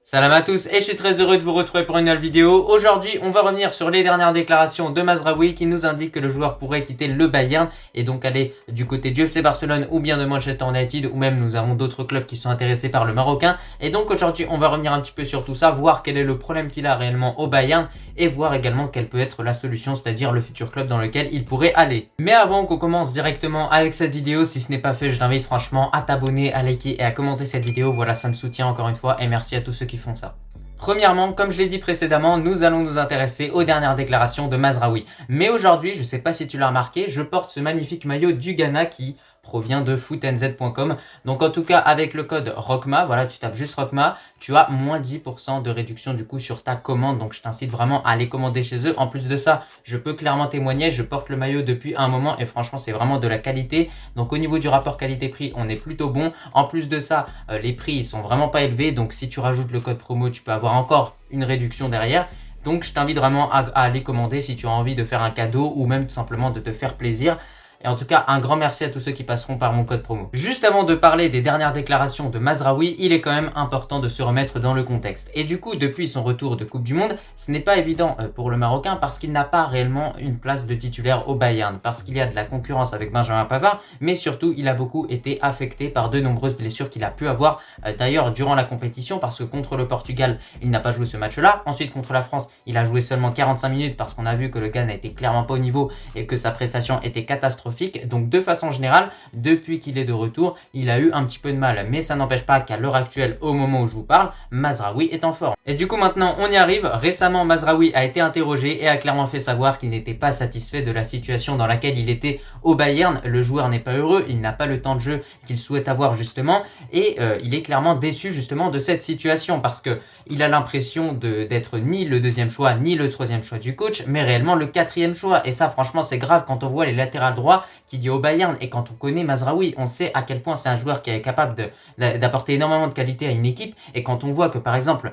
Salam à tous et je suis très heureux de vous retrouver pour une nouvelle vidéo. Aujourd'hui, on va revenir sur les dernières déclarations de Mazraoui qui nous indique que le joueur pourrait quitter le Bayern et donc aller du côté du FC Barcelone ou bien de Manchester United, ou même nous avons d'autres clubs qui sont intéressés par le Marocain. Et donc aujourd'hui, on va revenir un petit peu sur tout ça, voir quel est le problème qu'il a réellement au Bayern et voir également quelle peut être la solution, c'est-à-dire le futur club dans lequel il pourrait aller. Mais avant qu'on commence directement avec cette vidéo, si ce n'est pas fait, je t'invite franchement à t'abonner, à liker et à commenter cette vidéo. Voilà, ça me soutient encore une fois et merci à tous ceux qui font ça. Premièrement, comme je l'ai dit précédemment, nous allons nous intéresser aux dernières déclarations de Mazraoui. Mais aujourd'hui, je ne sais pas si tu l'as remarqué, je porte ce magnifique maillot du Ghana qui provient de footnz.com. Donc en tout cas, avec le code ROCMA, voilà, tu tapes juste ROCMA, tu as moins 10% de réduction du coup sur ta commande. Donc je t'incite vraiment à les commander chez eux. En plus de ça, je peux clairement témoigner, je porte le maillot depuis un moment et franchement, c'est vraiment de la qualité. Donc au niveau du rapport qualité-prix, on est plutôt bon. En plus de ça, les prix ils sont vraiment pas élevés. Donc si tu rajoutes le code promo, tu peux avoir encore une réduction derrière. Donc je t'invite vraiment à les commander si tu as envie de faire un cadeau ou même tout simplement de te faire plaisir. Et en tout cas, un grand merci à tous ceux qui passeront par mon code promo. Juste avant de parler des dernières déclarations de Mazraoui, il est quand même important de se remettre dans le contexte. Et du coup, depuis son retour de Coupe du Monde, ce n'est pas évident pour le Marocain parce qu'il n'a pas réellement une place de titulaire au Bayern, parce qu'il y a de la concurrence avec Benjamin Pavard, mais surtout, il a beaucoup été affecté par de nombreuses blessures qu'il a pu avoir d'ailleurs durant la compétition, parce que contre le Portugal, il n'a pas joué ce match-là. Ensuite, contre la France, il a joué seulement 45 minutes parce qu'on a vu que le gars n'était clairement pas au niveau et que sa prestation était catastrophique. Donc de façon générale, depuis qu'il est de retour, il a eu un petit peu de mal. Mais ça n'empêche pas qu'à l'heure actuelle, au moment où je vous parle, Mazraoui est en forme. Et du coup maintenant, on y arrive. Récemment, Mazraoui a été interrogé et a clairement fait savoir qu'il n'était pas satisfait de la situation dans laquelle il était au Bayern. Le joueur n'est pas heureux, il n'a pas le temps de jeu qu'il souhaite avoir justement. Et il est clairement déçu justement de cette situation parce que il a l'impression d'être ni le deuxième choix, ni le troisième choix du coach, mais réellement le quatrième choix. Et ça, franchement, c'est grave quand on voit les latérales droits qu'il y a au Bayern et quand on connaît Mazraoui, on sait à quel point c'est un joueur qui est capable d'apporter énormément de qualité à une équipe. Et quand on voit que par exemple,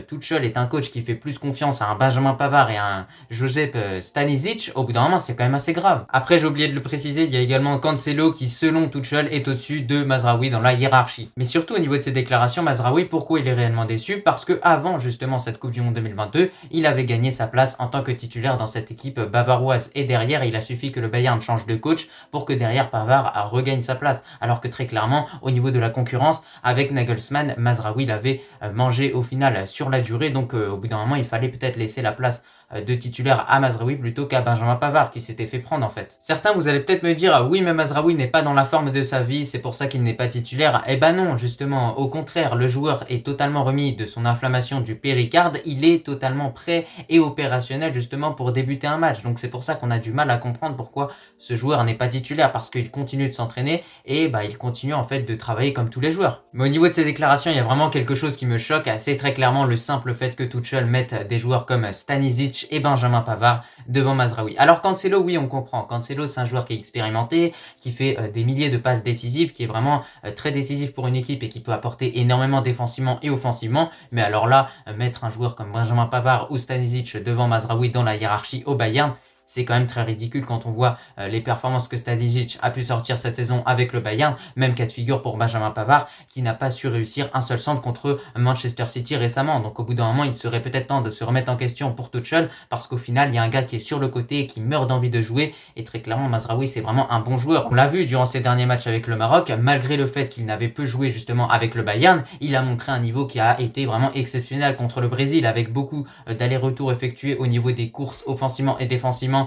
Tuchel est un coach qui fait plus confiance à un Benjamin Pavard et à un Josep Stanisic, au bout d'un moment, c'est quand même assez grave. Après, j'ai oublié de le préciser, il y a également Cancelo qui, selon Tuchel, est au-dessus de Mazraoui dans la hiérarchie. Mais surtout au niveau de ses déclarations, Mazraoui, pourquoi il est réellement déçu? Parce que avant justement cette Coupe du Monde 2022, il avait gagné sa place en tant que titulaire dans cette équipe bavaroise. Et derrière, il a suffi que le Bayern change de coach pour que derrière Pavard regagne sa place. Alors que très clairement, au niveau de la concurrence, avec Nagelsmann, Mazraoui l'avait mangé au final sur la durée. Donc au bout d'un moment, il fallait peut-être laisser la place de titulaire à Mazraoui plutôt qu'à Benjamin Pavard qui s'était fait prendre en fait. Certains vous allez peut-être me dire ah oui mais Mazraoui n'est pas dans la forme de sa vie, c'est pour ça qu'il n'est pas titulaire. Eh ben non, justement, au contraire, le joueur est totalement remis de son inflammation du péricarde, il est totalement prêt et opérationnel justement pour débuter un match. Donc c'est pour ça qu'on a du mal à comprendre pourquoi ce joueur n'est pas titulaire, parce qu'il continue de s'entraîner et il continue en fait de travailler comme tous les joueurs. Mais au niveau de ses déclarations, il y a vraiment quelque chose qui me choque, c'est très clairement le simple fait que Tuchel mette des joueurs comme Stanisic et Benjamin Pavard devant Mazraoui. Alors Cancelo, oui, on comprend. Cancelo, c'est un joueur qui est expérimenté, qui fait des milliers de passes décisives, qui est vraiment très décisif pour une équipe et qui peut apporter énormément défensivement et offensivement. Mais alors là, mettre un joueur comme Benjamin Pavard ou Stanisic devant Mazraoui dans la hiérarchie au Bayern, c'est quand même très ridicule quand on voit les performances que Stanisic a pu sortir cette saison avec le Bayern. Même cas de figure pour Benjamin Pavard qui n'a pas su réussir un seul centre contre Manchester City récemment. Donc au bout d'un moment, il serait peut-être temps de se remettre en question pour Tuchel parce qu'au final, il y a un gars qui est sur le côté et qui meurt d'envie de jouer. Et très clairement, Mazraoui, c'est vraiment un bon joueur. On l'a vu durant ses derniers matchs avec le Maroc, malgré le fait qu'il n'avait peu joué justement avec le Bayern, il a montré un niveau qui a été vraiment exceptionnel contre le Brésil avec beaucoup d'allers-retours effectués au niveau des courses offensivement et défensivement.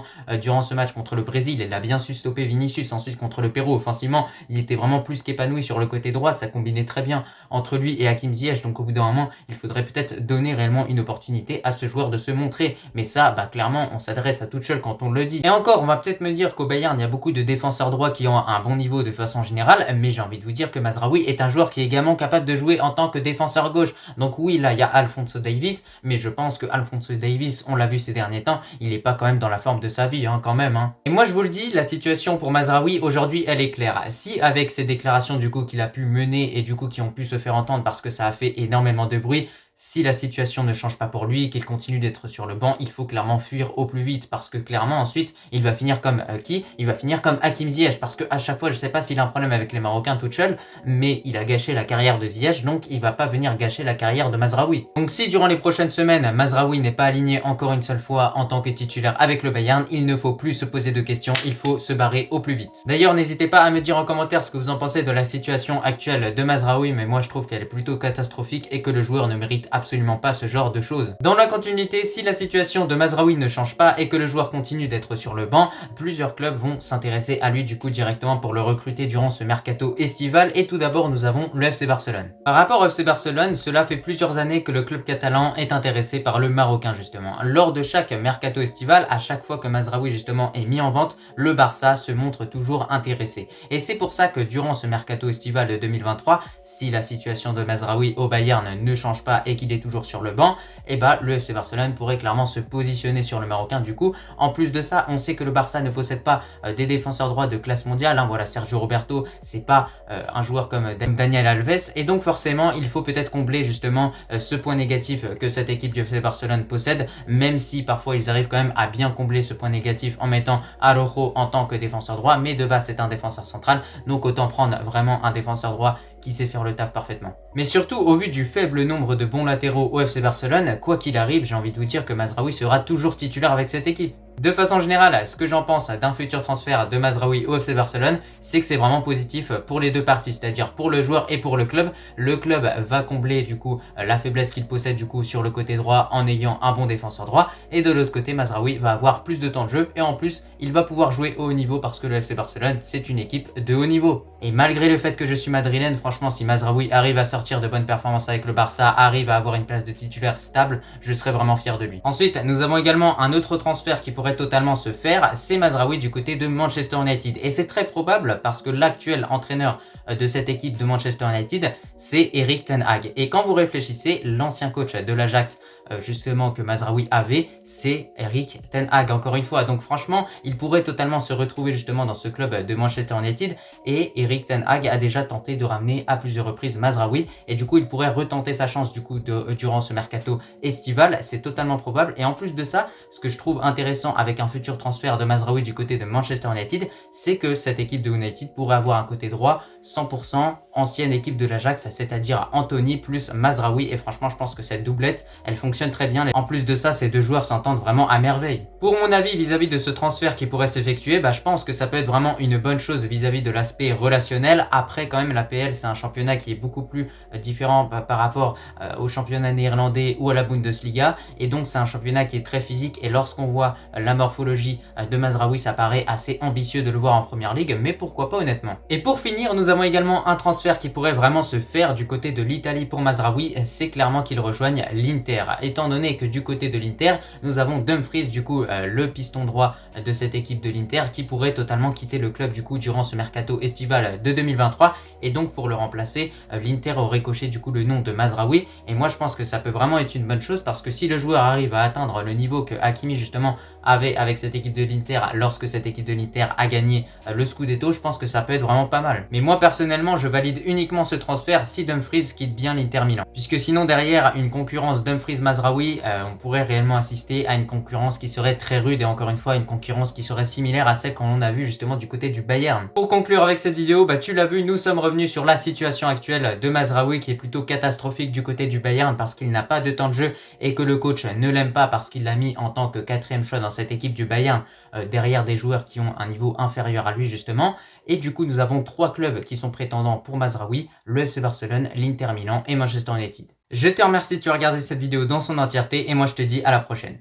Durant ce match contre le Brésil, il a bien su stopper Vinicius. Ensuite contre le Pérou, offensivement, il était vraiment plus qu'épanoui sur le côté droit, ça combinait très bien entre lui et Hakim Ziyech. Donc au bout d'un moment, il faudrait peut-être donner réellement une opportunité à ce joueur de se montrer. Mais ça, clairement, on s'adresse à Tuchel quand on le dit. Et encore, on va peut-être me dire qu'au Bayern, il y a beaucoup de défenseurs droits qui ont un bon niveau de façon générale, mais j'ai envie de vous dire que Mazraoui est un joueur qui est également capable de jouer en tant que défenseur gauche. Donc oui, là, il y a Alphonso Davies, mais je pense que Alphonso Davies, on l'a vu ces derniers temps, il n'est pas quand même dans la forme de sa vie quand même. Et moi je vous le dis, la situation pour Mazraoui aujourd'hui elle est claire. Si avec ces déclarations du coup qu'il a pu mener et du coup qui ont pu se faire entendre parce que ça a fait énormément de bruit, si la situation ne change pas pour lui, qu'il continue d'être sur le banc, il faut clairement fuir au plus vite parce que clairement ensuite il va finir comme qui? Il va finir comme Hakim Ziyech parce que à chaque fois, je sais pas s'il a un problème avec les Marocains Tuchel, mais il a gâché la carrière de Ziyech, donc il va pas venir gâcher la carrière de Mazraoui. Donc si durant les prochaines semaines, Mazraoui n'est pas aligné encore une seule fois en tant que titulaire avec le Bayern, il ne faut plus se poser de questions, il faut se barrer au plus vite. D'ailleurs, n'hésitez pas à me dire en commentaire ce que vous en pensez de la situation actuelle de Mazraoui, mais moi je trouve qu'elle est plutôt catastrophique et que le joueur ne mérite absolument pas ce genre de choses. Dans la continuité, si la situation de Mazraoui ne change pas et que le joueur continue d'être sur le banc, plusieurs clubs vont s'intéresser à lui du coup directement pour le recruter durant ce mercato estival. Et tout d'abord, nous avons le FC Barcelone. Par rapport au FC Barcelone, cela fait plusieurs années que le club catalan est intéressé par le Marocain justement. Lors de chaque mercato estival, à chaque fois que Mazraoui justement est mis en vente, le Barça se montre toujours intéressé. Et c'est pour ça que durant ce mercato estival de 2023, si la situation de Mazraoui au Bayern ne change pas et qu'il est toujours sur le banc, et bah le FC Barcelone pourrait clairement se positionner sur le Marocain du coup. En plus de ça, on sait que le Barça ne possède pas des défenseurs droits de classe mondiale, hein. Voilà, Sergio Roberto, c'est pas un joueur comme Daniel Alves, et donc forcément il faut peut-être combler justement ce point négatif que cette équipe du FC Barcelone possède, même si parfois ils arrivent quand même à bien combler ce point négatif en mettant Araujo en tant que défenseur droit, mais de base c'est un défenseur central, donc autant prendre vraiment un défenseur droit qui sait faire le taf parfaitement. Mais surtout, au vu du faible nombre de bons latéraux au FC Barcelone, quoi qu'il arrive, j'ai envie de vous dire que Mazraoui sera toujours titulaire avec cette équipe. De façon générale, ce que j'en pense d'un futur transfert de Mazraoui au FC Barcelone, c'est que c'est vraiment positif pour les deux parties, c'est-à-dire pour le joueur et pour le club. Le club va combler du coup la faiblesse qu'il possède du coup sur le côté droit en ayant un bon défenseur droit, et de l'autre côté, Mazraoui va avoir plus de temps de jeu et en plus, il va pouvoir jouer au haut niveau parce que le FC Barcelone, c'est une équipe de haut niveau. Et malgré le fait que je suis madrilène, franchement, si Mazraoui arrive à sortir de bonnes performances avec le Barça, arrive à avoir une place de titulaire stable, je serais vraiment fier de lui. Ensuite, nous avons également un autre transfert qui pourrait totalement se faire, c'est Mazraoui du côté de Manchester United. Et c'est très probable parce que l'actuel entraîneur de cette équipe de Manchester United, c'est Erik ten Hag. Et quand vous réfléchissez, l'ancien coach de l'Ajax justement que Mazraoui avait, c'est Erik ten Hag encore une fois. Donc franchement, il pourrait totalement se retrouver justement dans ce club de Manchester United, et Erik ten Hag a déjà tenté de ramener à plusieurs reprises Mazraoui, et du coup il pourrait retenter sa chance du coup durant ce mercato estival, c'est totalement probable. Et en plus de ça, ce que je trouve intéressant avec un futur transfert de Mazraoui du côté de Manchester United, c'est que cette équipe de United pourrait avoir un côté droit 100% ancienne équipe de l'Ajax, c'est-à-dire Anthony plus Mazraoui, et franchement je pense que cette doublette elle fonctionne très bien. En plus de ça, ces deux joueurs s'entendent vraiment à merveille. Pour mon avis vis-à-vis de ce transfert qui pourrait s'effectuer, bah, je pense que ça peut être vraiment une bonne chose vis-à-vis de l'aspect relationnel. Après quand même, la PL c'est un championnat qui est beaucoup plus différent par rapport au championnat néerlandais ou à la Bundesliga, et donc c'est un championnat qui est très physique, et lorsqu'on voit la morphologie de Mazraoui, ça paraît assez ambitieux de le voir en première ligue, mais pourquoi pas honnêtement. Et pour finir, nous avons également un transfert qui pourrait vraiment se faire du côté de l'Italie pour Mazraoui, c'est clairement qu'il rejoigne l'Inter. Étant donné que du côté de l'Inter, nous avons Dumfries, du coup le piston droit de cette équipe de l'Inter, qui pourrait totalement quitter le club du coup durant ce mercato estival de 2023, et donc pour le remplacer, l'Inter aurait coché du coup le nom de Mazraoui. Et moi je pense que ça peut vraiment être une bonne chose, parce que si le joueur arrive à atteindre le niveau que Hakimi justement avait avec cette équipe de l'Inter lorsque cette équipe de l'Inter a gagné le Scudetto, je pense que ça peut être vraiment pas mal. Mais moi personnellement, je valide uniquement ce transfert si Dumfries quitte bien l'Inter Milan, puisque sinon derrière une concurrence Dumfries-Mazraoui, on pourrait réellement assister à une concurrence qui serait très rude, et encore une fois une concurrence qui serait similaire à celle qu'on a vu justement du côté du Bayern. Pour conclure avec cette vidéo, bah tu l'as vu, nous sommes revenus sur la situation actuelle de Mazraoui qui est plutôt catastrophique du côté du Bayern, parce qu'il n'a pas de temps de jeu et que le coach ne l'aime pas parce qu'il l'a mis en tant que 4e choix dans cette équipe du Bayern, derrière des joueurs qui ont un niveau inférieur à lui justement. Et du coup nous avons 3 clubs qui sont prétendants pour Mazraoui: le FC Barcelone, l'Inter Milan et Manchester United. Je te remercie si tu as regardé cette vidéo dans son entièreté, et moi je te dis à la prochaine.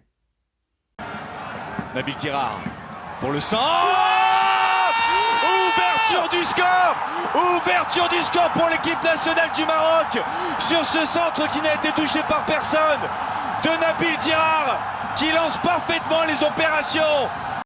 Nabil Tirard pour le centre. Ouverture du score. Ouverture du score pour l'équipe nationale du Maroc sur ce centre qui n'a été touché par personne de Nabil Tirard, qui lance parfaitement les opérations.